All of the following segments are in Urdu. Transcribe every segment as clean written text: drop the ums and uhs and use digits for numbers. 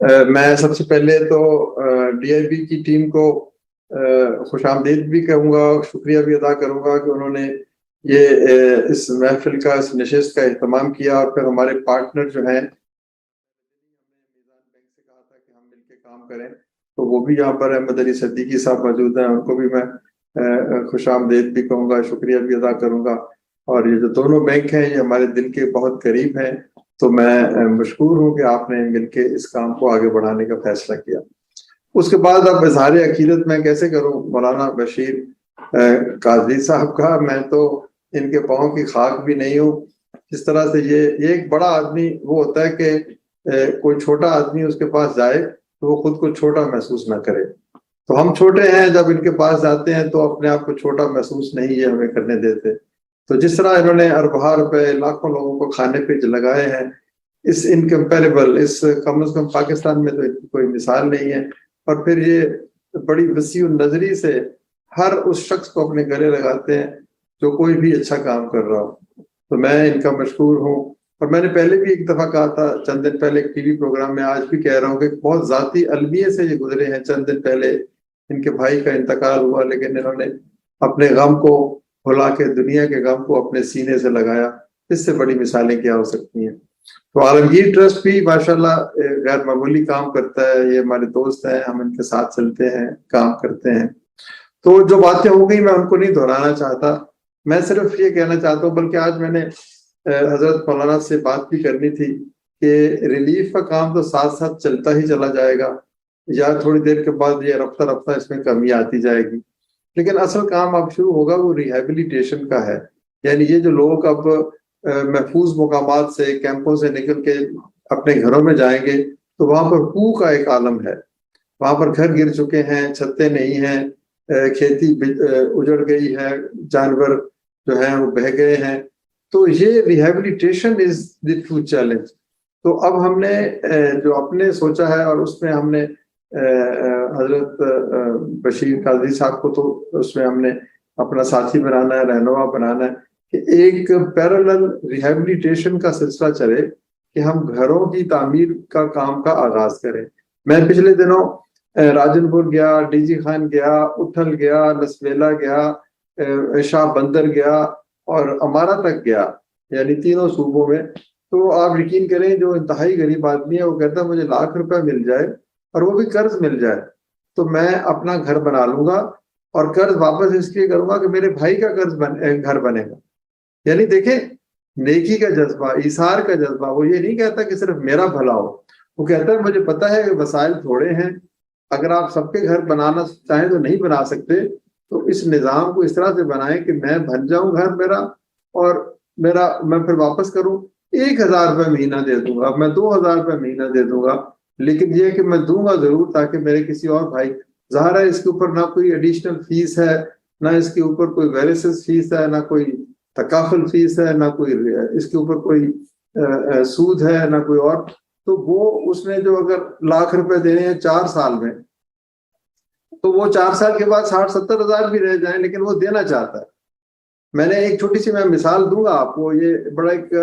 میں سب سے پہلے تو ڈی آئی بی کی ٹیم کو خوش آمدید بھی کہوں گا، شکریہ بھی ادا کروں گا کہ انہوں نے یہ اس محفل کا، اس نشست کا اہتمام کیا، اور پھر ہمارے پارٹنر جو ہیں میزان بینک سے کہا تھا کہ ہم مل کے کام کریں، تو وہ بھی یہاں پر احمد علی صدیقی صاحب موجود ہیں، ان کو بھی میں خوش آمدید بھی کہوں گا، شکریہ بھی ادا کروں گا۔ اور یہ جو دونوں بینک ہیں یہ ہمارے دل کے بہت قریب ہیں، تو میں مشکور ہوں کہ آپ نے مل کے اس کام کو آگے بڑھانے کا فیصلہ کیا۔ اس کے بعد اب اظہار عقیدت میں کیسے کروں مولانا بشیر قاضی صاحب کا، میں تو ان کے پاؤں کی خاک بھی نہیں ہوں۔ جس طرح سے یہ ایک بڑا آدمی وہ ہوتا ہے کہ کوئی چھوٹا آدمی اس کے پاس جائے تو وہ خود کو چھوٹا محسوس نہ کرے، تو ہم چھوٹے ہیں جب ان کے پاس جاتے ہیں تو اپنے آپ کو چھوٹا محسوس نہیں یہ ہمیں کرنے دیتے۔ تو جس طرح انہوں نے اربوں روپے لاکھوں لوگوں کو کھانے پہ لگائے ہیں، اس انکمپیریبل، اس کم از کم پاکستان میں تو کوئی مثال نہیں ہے۔ اور پھر یہ بڑی وسیع نظری سے ہر اس شخص کو اپنے گلے لگاتے ہیں جو کوئی بھی اچھا کام کر رہا ہو، تو میں ان کا مشکور ہوں۔ اور میں نے پہلے بھی ایک دفعہ کہا تھا چند دن پہلے ایک ٹی وی پروگرام میں، آج بھی کہہ رہا ہوں کہ بہت ذاتی المیے سے یہ گزرے ہیں۔ چند دن پہلے ان کے بھائی کا انتقال ہوا، لیکن انہوں نے اپنے غم کو بھلا کے دنیا کے غم کو اپنے سینے سے لگایا۔ اس سے بڑی مثالیں کیا ہو سکتی ہیں؟ تو عالمگیر ٹرسٹ بھی ماشاءاللہ غیر معمولی کام کرتا ہے، یہ ہمارے دوست ہیں، ہم ان کے ساتھ چلتے ہیں، کام کرتے ہیں۔ تو جو باتیں ہو گئی میں ان کو نہیں دہرانا چاہتا، میں صرف یہ کہنا چاہتا ہوں، بلکہ آج میں نے حضرت مولانا سے بات بھی کرنی تھی کہ ریلیف کا کام تو ساتھ ساتھ چلتا ہی چلا جائے گا، یا تھوڑی دیر کے بعد یہ رفتہ رفتہ اس میں کمی آتی جائے گی، لیکن اصل کام اب شروع ہوگا وہ ریہیبلیٹیشن کا ہے۔ یعنی یہ جو لوگ اب محفوظ مقامات سے، کیمپوں سے نکل کے اپنے گھروں میں جائیں گے تو وہاں پر کوہ کا ایک عالم ہے، وہاں پر گھر گر چکے ہیں، چھتیں نہیں ہیں، کھیتی اجڑ گئی ہے، جانور جو ہیں وہ بہہ گئے ہیں۔ تو یہ rehabilitation is the true challenge. تو اب ہم نے جو اپنے سوچا ہے، اور اس میں ہم نے حضرت بشیر قاضی صاحب کو تو اس میں ہم نے اپنا ساتھی بنانا ہے، رہنما بنانا ہے کہ ایک پیرالل ریہیبلیٹیشن کا سلسلہ چلے کہ ہم گھروں کی تعمیر کا کام کا آغاز کریں۔ میں پچھلے دنوں راجن پور گیا، ڈی جی خان گیا، اٹھل گیا، لسویلا گیا، شاہ بندر گیا اور امارا تک گیا، یعنی تینوں صوبوں میں۔ تو آپ یقین کریں جو انتہائی غریب آدمی ہے وہ کہتا ہے مجھے ₹1,00,000 مل جائے اور وہ بھی قرض مل جائے تو میں اپنا گھر بنا لوں گا، اور قرض واپس اس لیے کروں گا کہ میرے بھائی کا گھر بنے گا۔ یعنی دیکھیں نیکی کا جذبہ، ایثار کا جذبہ، وہ یہ نہیں کہتا کہ صرف میرا بھلا ہو، وہ کہتا ہے مجھے پتا ہے کہ وسائل تھوڑے ہیں، اگر آپ سب کے گھر بنانا چاہیں تو نہیں بنا سکتے، تو اس نظام کو اس طرح سے بنائیں کہ میں بن جاؤں گھر میرا، اور میں پھر واپس کروں۔ ₹1,000 مہینہ دے دوں گا، میں ₹2,000 مہینہ دے دوں گا، لیکن یہ کہ میں دوں گا ضرور تاکہ میرے کسی اور بھائی، ظاہر ہے اس کے اوپر نہ کوئی ایڈیشنل فیس ہے، نہ اس کے اوپر کوئی ویریسز فیس ہے، نہ کوئی تکافل فیس ہے، نہ کوئی اس کے اوپر کوئی سود ہے، نہ کوئی اور۔ تو وہ اس نے جو اگر ₹1,00,000 دینے ہیں 4 سال میں، تو وہ 4 سال کے بعد 60-70 ہزار بھی رہ جائیں، لیکن وہ دینا چاہتا ہے۔ میں نے ایک چھوٹی سی میں مثال دوں گا آپ کو، یہ بڑا ایک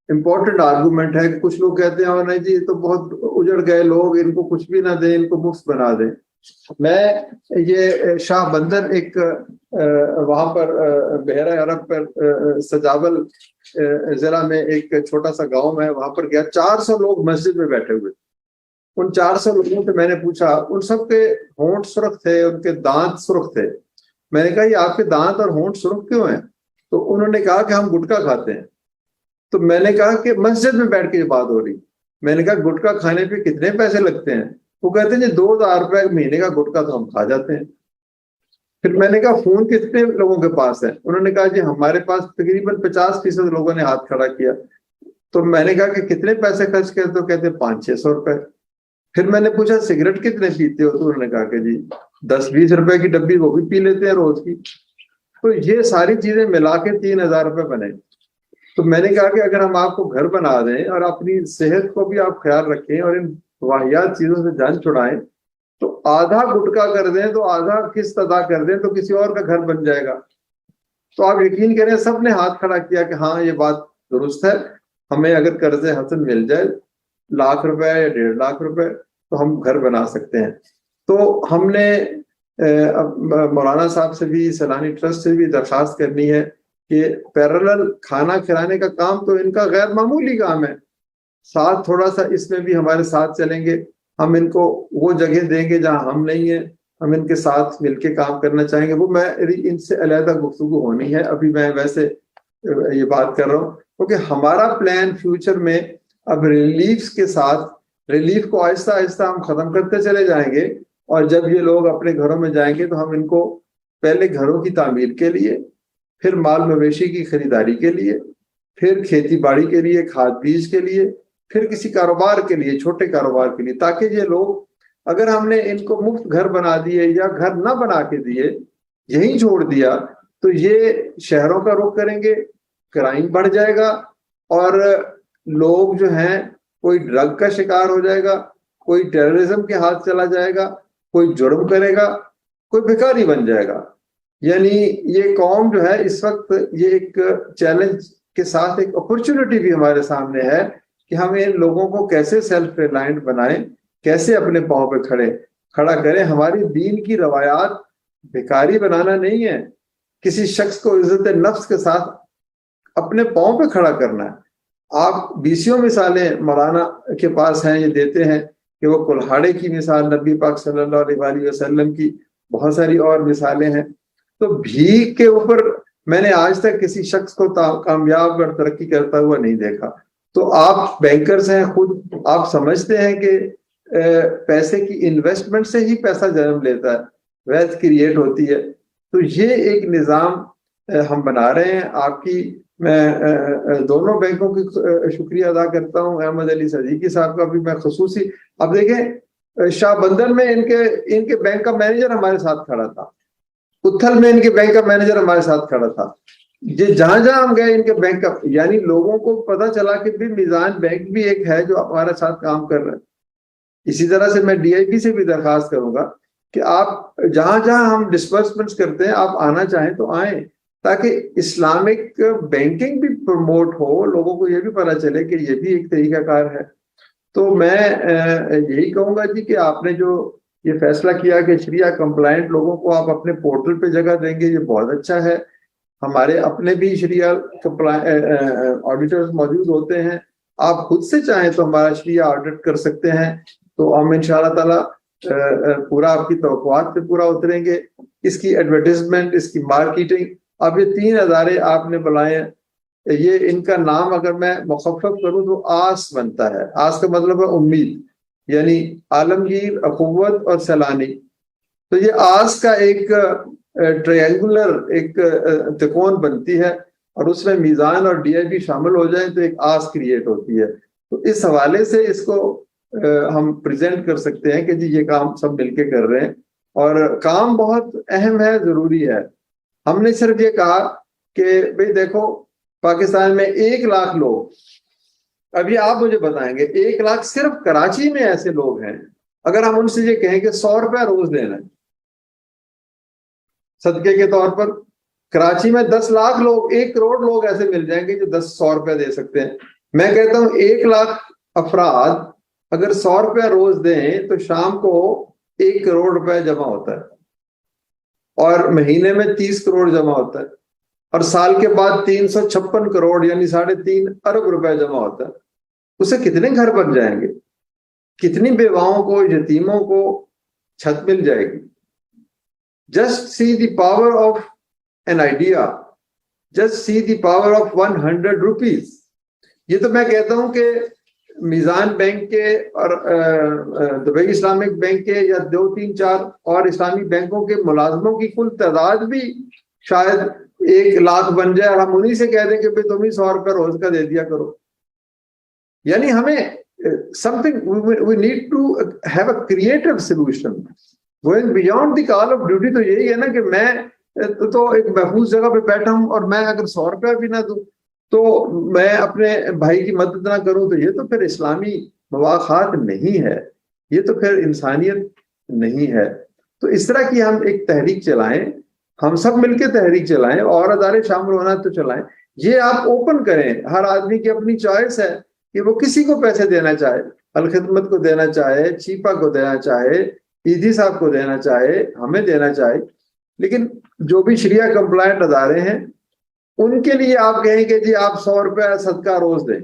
امپورٹنٹ آرگومنٹ ہے کہ کچھ لوگ کہتے ہیں نہیں جی تو بہت اجڑ گئے لوگ، ان کو کچھ بھی نہ دیں، ان کو مفت بنا دیں۔ میں یہ شاہ بندر ایک وہاں پر بحیرہ عرب پر سجاول ضلع میں ایک چھوٹا سا گاؤں ہے، وہاں پر گیا، 400 لوگ مسجد میں بیٹھے ہوئے۔ ان 400 لوگوں سے میں نے پوچھا، ان سب کے ہونٹ سرخ تھے، ان کے دانت سرخ تھے۔ میں نے کہا یہ آپ کے دانت اور ہونٹ سرخ کیوں ہیں؟ تو انہوں نے کہا کہ ہم گٹکا کھاتے ہیں۔ تو میں نے کہا کہ مسجد میں بیٹھ کے یہ بات ہو رہی، میں نے کہا گٹکا کھانے پہ کتنے پیسے لگتے ہیں؟ وہ کہتے ہیں جی ₹2,000 مہینے کا گٹکا تو ہم کھا جاتے ہیں۔ پھر میں نے کہا فون کتنے لوگوں کے پاس ہے؟ انہوں نے کہا جی ہمارے پاس تقریباً 50% لوگوں نے ہاتھ کھڑا کیا۔ تو میں نے کہا کہ کتنے پیسے خرچ کرتے؟ تو کہتے ₹500-600۔ پھر میں نے پوچھا سگریٹ کتنے پیتے ہو؟ تو انہوں نے کہا کہ جی 10-20 کی ڈبی وہ بھی پی لیتے ہیں روز کی۔ تو یہ ساری چیزیں ملا کے ₹3,000 بنے۔ تو میں نے کہا کہ اگر ہم آپ کو گھر بنا دیں اور اپنی صحت کو بھی آپ خیال رکھیں اور ان واحیات چیزوں سے جان چھڑائیں، تو آدھا گٹکا کر دیں تو آدھا قسط ادا کر دیں تو کسی اور کا گھر بن جائے گا۔ تو آپ یقین کریں سب نے ہاتھ کھڑا کیا کہ ہاں یہ بات درست ہے، ہمیں اگر قرض حسن مل جائے ₹1,00,000 یا ₹1,50,000، تو ہم گھر بنا سکتے ہیں. تو ہم نے مولانا صاحب سے بھی، سیلانی ٹرسٹ سے بھی درخواست کرنی ہے کہ پیرالل کھانا کھلانے کا کام تو ان کا غیر معمولی کام ہے، ساتھ تھوڑا سا اس میں بھی ہمارے ساتھ چلیں گے. ہم ان کو وہ جگہ دیں گے جہاں ہم نہیں ہیں، ہم ان کے ساتھ مل کے کام کرنا چاہیں گے. وہ میں ان سے علیحدہ گفتگو ہونی ہے، ابھی میں ویسے یہ بات کر رہا ہوں کیونکہ ہمارا پلان فیوچر میں اب ریلیف کے ساتھ، ریلیف کو آہستہ آہستہ ہم ختم کرتے چلے جائیں گے، اور جب یہ لوگ اپنے گھروں میں جائیں گے تو ہم ان کو پہلے گھروں کی تعمیر کے لیے، پھر مال مویشی کی خریداری کے لیے، پھر کھیتی باڑی کے لیے، کھاد بیج کے لیے، پھر کسی کاروبار کے لیے، چھوٹے کاروبار کے لیے، تاکہ یہ لوگ، اگر ہم نے ان کو مفت گھر بنا دیے یا گھر نہ بنا کے دیے، یہیں چھوڑ دیا، تو یہ شہروں کا رخ کریں گے، کرائم بڑھ جائے گا، اور لوگ جو ہیں کوئی ڈرگ کا شکار ہو جائے گا، کوئی ٹیررزم کے ہاتھ چلا جائے گا، کوئی جرم کرے گا، کوئی بھکاری بن جائے گا. یعنی یہ قوم جو ہے اس وقت یہ ایک چیلنج کے ساتھ ایک اپرچونٹی بھی ہمارے سامنے ہے کہ ہم ان لوگوں کو کیسے سیلف ریلائنٹ بنائیں، کیسے اپنے پاؤں پہ کھڑا کریں. ہماری دین کی روایات بھکاری بنانا نہیں ہے، کسی شخص کو عزت نفس کے ساتھ اپنے پاؤں پہ کھڑا کرنا ہے. آپ بیسیوں مثالیں مولانا کے پاس ہیں، یہ دیتے ہیں کہ وہ کلہاڑے کی مثال، نبی پاک صلی اللہ علیہ وآلہ وسلم کی بہت ساری اور مثالیں ہیں. تو بھیک کے اوپر میں نے آج تک کسی شخص کو کامیاب اور ترقی کرتا ہوا نہیں دیکھا. تو آپ بینکرز ہیں خود، آپ سمجھتے ہیں کہ پیسے کی انویسٹمنٹ سے ہی پیسہ جنم لیتا ہے، ویلتھ کریٹ ہوتی ہے. تو یہ ایک نظام ہم بنا رہے ہیں. آپ کی میں دونوں بینکوں کی شکریہ ادا کرتا ہوں، احمد علی صدیقی صاحب کا بھی میں خصوصی. اب دیکھیں شاہ بندر میں ان کے بینک کا مینیجر ہمارے ساتھ کھڑا تھا، اتھل میں ان کے بینک کا مینیجر ہمارے ساتھ کھڑا تھا. یہ جہاں جہاں ہم گئے ان کے بینک کا، یعنی لوگوں کو پتا چلا کہ بھی میزان بینک بھی ایک ہے جو ہمارے ساتھ کام کر رہا ہے. اسی طرح سے میں ڈی آئی پی سے بھی درخواست کروں گا کہ آپ جہاں جہاں ہم ڈسبرسمنٹس کرتے ہیں آپ آنا چاہیں تو آئیں، تاکہ اسلامک بینکنگ بھی پروموٹ ہو، لوگوں کو یہ بھی پتہ چلے کہ یہ بھی ایک طریقہ کار ہے. تو میں یہی کہوں گا جی کہ آپ نے جو یہ فیصلہ کیا کہ شریعہ کمپلائنٹ لوگوں کو آپ اپنے پورٹل پہ جگہ دیں گے، یہ بہت اچھا ہے. ہمارے اپنے بھی شریعہ آڈیٹرز موجود ہوتے ہیں، آپ خود سے چاہیں تو ہمارا شریعہ آڈٹ کر سکتے ہیں. تو ہم انشاءاللہ تعالی پورا آپ کی توقعات پہ پورا اتریں گے. اس کی ایڈورٹیزمنٹ، اس کی مارکیٹنگ، اب یہ 3 ادارے آپ نے بلائے ہیں، یہ ان کا نام اگر میں مخفف کروں تو آس بنتا ہے. آس کا مطلب ہے امید، یعنی عالمگیر، اخوت اور سیلانی. تو یہ آس کا ایک ٹرائنگولر ایک تکون بنتی ہے، اور اس میں میزان اور ڈی آئی پی شامل ہو جائیں تو ایک آس کریٹ ہوتی ہے. تو اس حوالے سے اس کو ہم پریزنٹ کر سکتے ہیں کہ جی یہ کام سب مل کے کر رہے ہیں، اور کام بہت اہم ہے، ضروری ہے. ہم نے صرف یہ کہا کہ بھئی دیکھو پاکستان میں 1 لاکھ لوگ، ابھی آپ مجھے بتائیں گے 1 لاکھ صرف کراچی میں ایسے لوگ ہیں، اگر ہم ان سے یہ کہیں کہ 100 روپے روز دینا ہے صدقے کے طور پر، کراچی میں 10 لاکھ لوگ، 1 کروڑ لوگ ایسے مل جائیں گے جو 100 روپے دے سکتے ہیں. میں کہتا ہوں 1 لاکھ افراد اگر 100 روپے روز دیں تو شام کو 1 کروڑ روپے جمع ہوتا ہے، اور مہینے میں 30 کروڑ جمع ہوتا ہے، اور سال کے بعد 356 کروڑ یعنی 3.5 ارب روپے جمع ہوتا ہے. اسے کتنے گھر بن جائیں گے، کتنی بیواؤں کو، یتیموں کو چھت مل جائے گی. Just see the power of an idea. Just see the power of 100 rupees. یہ تو میں کہتا ہوں کہ میزان بینک کے اور دبئی اسلامک بینک کے یا 2 3 4 اور اسلامی بینکوں کے ملازموں کی کل تعداد بھی شاید 1 لاکھ بن جائے، اور ہم انہی سے کہہ دیں کہ بھئی تم ہی 100 روپے روز کا دے دیا کرو. یعنی ہمیں something we need to have a creative solution. Going beyond the call of duty تو یہی ہے نا کہ میں تو ایک محفوظ جگہ پہ بیٹھا ہوں، اور میں اگر 100 روپیہ بھی نہ دوں تو میں اپنے بھائی کی مدد نہ کروں، تو یہ تو پھر اسلامی مواخات نہیں ہے، یہ تو پھر انسانیت نہیں ہے. تو اس طرح کی ہم ایک تحریک چلائیں، ہم سب مل کے تحریک چلائیں، اور ادارے شامل ہونا تو چلائیں. یہ آپ اوپن کریں، ہر آدمی کی اپنی چوائس ہے کہ وہ کسی کو پیسے دینا چاہے. الخدمت کو دینا چاہے, چیپا کو دینا چاہے, ایدھی صاحب کو دینا چاہے, ہمیں دینا چاہے, لیکن جو بھی شریعہ کمپلائنٹ ادارے ہیں ان کے لیے آپ کہیں کہ جی آپ 100 روپے صدقہ روز دیں,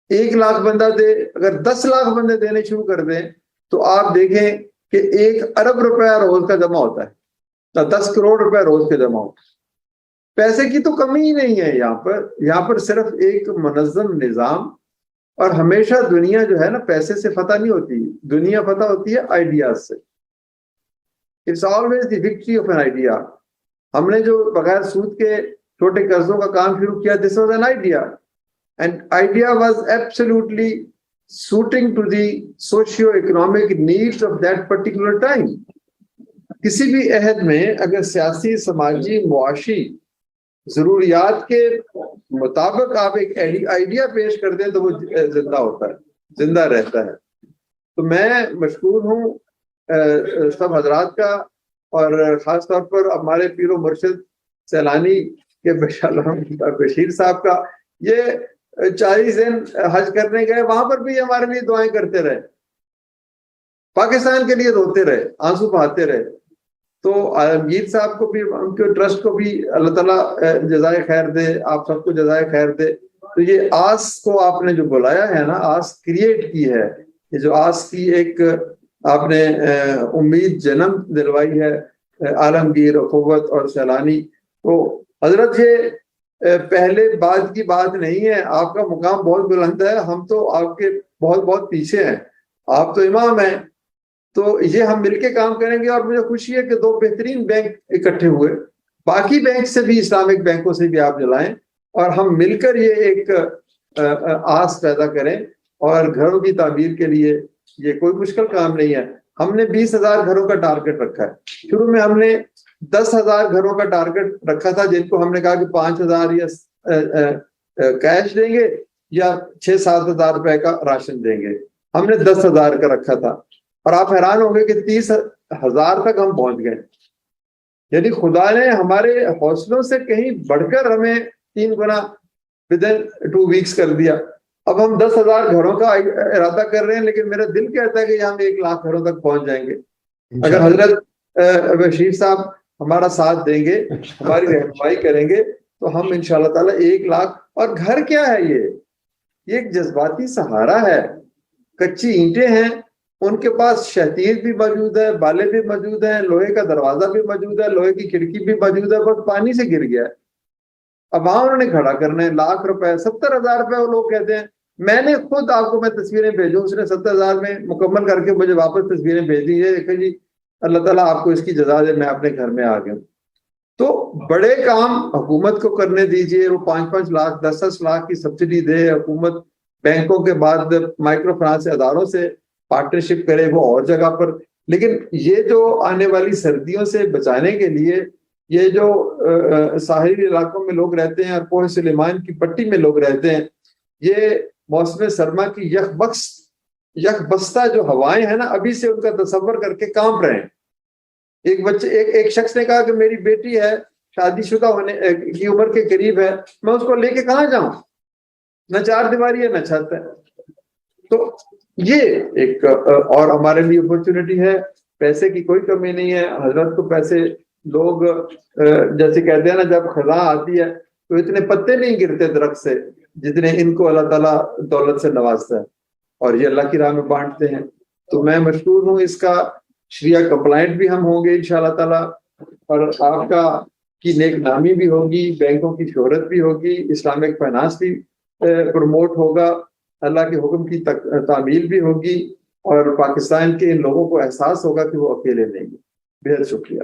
1 لاکھ بندہ دے, اگر 10 لاکھ بندے دینے شروع کر دیں تو آپ دیکھیں کہ 1 ارب روپیہ روز کا جمع ہوتا ہے, 10 کروڑ روپے روز کے جمع ہوتا ہے. پیسے کی تو کمی ہی نہیں ہے یہاں پر صرف ایک منظم نظام, اور ہمیشہ دنیا جو ہے نا پیسے سے فتح نہیں ہوتی, دنیا فتح ہوتی ہے آئیڈیاز سے. It's always the victory of an idea. ہم نے جو بغیر سود کے چھوٹے قرضوں کا کام شروع کیا, this was an idea, and idea was absolutely suiting to the socio-economic needs of that particular time. کسی بھی عہد میں اگر سیاسی, سماجی, معاشی ضروریات کے مطابق آپ ایک آئیڈیا پیش کر دیں تو وہ زندہ ہوتا ہے, زندہ رہتا ہے. تو میں مشکور ہوں سب حضرات کا, اور خاص طور پر ہمارے پیر و مرشد سیلانی کے بشیر صاحب کا. یہ 40 دن حج کرنے گئے, وہاں پر بھی ہمارے لیے دعائیں کرتے رہے, پاکستان کے لیے روتے رہے, آنسو بہاتے رہے. تو عالمگیر صاحب کو بھی, ان کے ٹرسٹ کو بھی اللہ تعالیٰ جزائے خیر دے, آپ سب کو جزائے خیر دے. تو یہ آس کو آپ نے جو بلایا ہے نا, آس کریٹ کی ہے, یہ جو آس کی ایک آپ نے امید جنم دلوائی ہے, عالمگیر, اخوت اور سیلانی. تو حضرت یہ پہلے بعد کی بات نہیں ہے, آپ کا مقام بہت بلند ہے, ہم تو آپ کے بہت بہت پیچھے ہیں, آپ تو امام ہیں. تو یہ ہم مل کے کام کریں گے, اور مجھے خوشی ہے کہ 2 بہترین بینک اکٹھے ہوئے, باقی بینک سے بھی, اسلامک بینکوں سے بھی آپ جلائیں, اور ہم مل کر یہ ایک آس پیدا کریں. اور گھروں کی تعمیر کے لیے یہ کوئی مشکل کام نہیں ہے. ہم نے 20,000 گھروں کا ٹارگٹ رکھا ہے. شروع میں ہم نے 10,000 گھروں کا ٹارگٹ رکھا تھا, جن کو ہم نے کہا کہ 5,000 یا کیش دیں گے یا 6-7 ہزار روپے کا راشن دیں گے. ہم نے 10,000 کا رکھا تھا, اور آپ حیران ہوں گے کہ 30,000 تک ہم پہنچ گئے. یعنی خدا نے ہمارے حوصلوں سے کہیں بڑھ کر ہمیں 3 گنا ودن 2 ویکس کر دیا. اب ہم 10,000 گھروں کا ارادہ کر رہے ہیں, لیکن میرا دل کہتا ہے کہ ہم 1 لاکھ گھروں تک پہنچ جائیں گے اگر حضرت بشیر صاحب ہمارا ساتھ دیں گے, ہماری رہنمائی کریں گے, تو ہم انشاءاللہ تعالیٰ 1 لاکھ. اور گھر کیا ہے, یہ ایک جذباتی سہارا ہے. کچی اینٹیں ہیں, ان کے پاس شہتیر بھی موجود ہے, بالے بھی موجود ہیں, لوہے کا دروازہ بھی موجود ہے, لوہے کی کھڑکی بھی موجود ہے, بس پانی سے گر گیا ہے. اب وہاں انہوں نے کھڑا کرنا ہے, 1,00,000 روپے, 70,000 روپے وہ لوگ کہتے ہیں. میں نے خود آپ کو, میں تصویریں بھیجوں, اس نے 70,000 میں مکمل کر کے مجھے واپس تصویریں بھیج دی. یہ دیکھیں جی, اللہ تعالیٰ آپ کو اس کی جزا دے, میں اپنے گھر میں آ گیا. تو بڑے کام حکومت کو کرنے دیجئے, وہ 5-5 لاکھ 10-10 لاکھ کی سبسڈی دے حکومت, بینکوں کے بعد مائکرو فنانس اداروں سے پارٹنرشپ کرے وہ اور جگہ پر. لیکن یہ جو آنے والی سردیوں سے بچانے کے لیے, یہ جو ساحلی علاقوں میں لوگ رہتے ہیں اور کوہ سلیمان کی پٹی میں لوگ رہتے ہیں, یہ موسم سرما کی یک بستہ جو ہوائیں ہیں نا, ابھی سے ان کا تصور کر کے کانپ رہے ہیں. ایک شخص نے کہا کہ میری بیٹی ہے, شادی شدہ ہونے کی عمر کے قریب ہے, میں اس کو لے کے کہاں جاؤں, نہ 4 دیواری ہے نہ چھت ہے. تو یہ ایک اور ہمارے لیے اپرچونٹی ہے. پیسے کی کوئی کمی نہیں ہے حضرت کو. پیسے لوگ جیسے کہتے ہیں نا, جب خزاں آتی ہے تو اتنے پتے نہیں گرتے درخت سے جتنے ان کو اللہ تعالیٰ دولت سے نوازتا ہے, اور یہ اللہ کی راہ میں بانٹتے ہیں. تو میں مشکور ہوں, اس کا شریعہ کمپلائنٹ بھی ہم ہوں گے انشاءاللہ تعالیٰ, اور آپ کا کی نیک نامی بھی ہوگی, بینکوں کی شہرت بھی ہوگی, اسلامک فائنانس بھی پروموٹ ہوگا, اللہ کے حکم کی تعمیل بھی ہوگی, اور پاکستان کے ان لوگوں کو احساس ہوگا کہ وہ اکیلے نہیں ہیں. بہت شکریہ.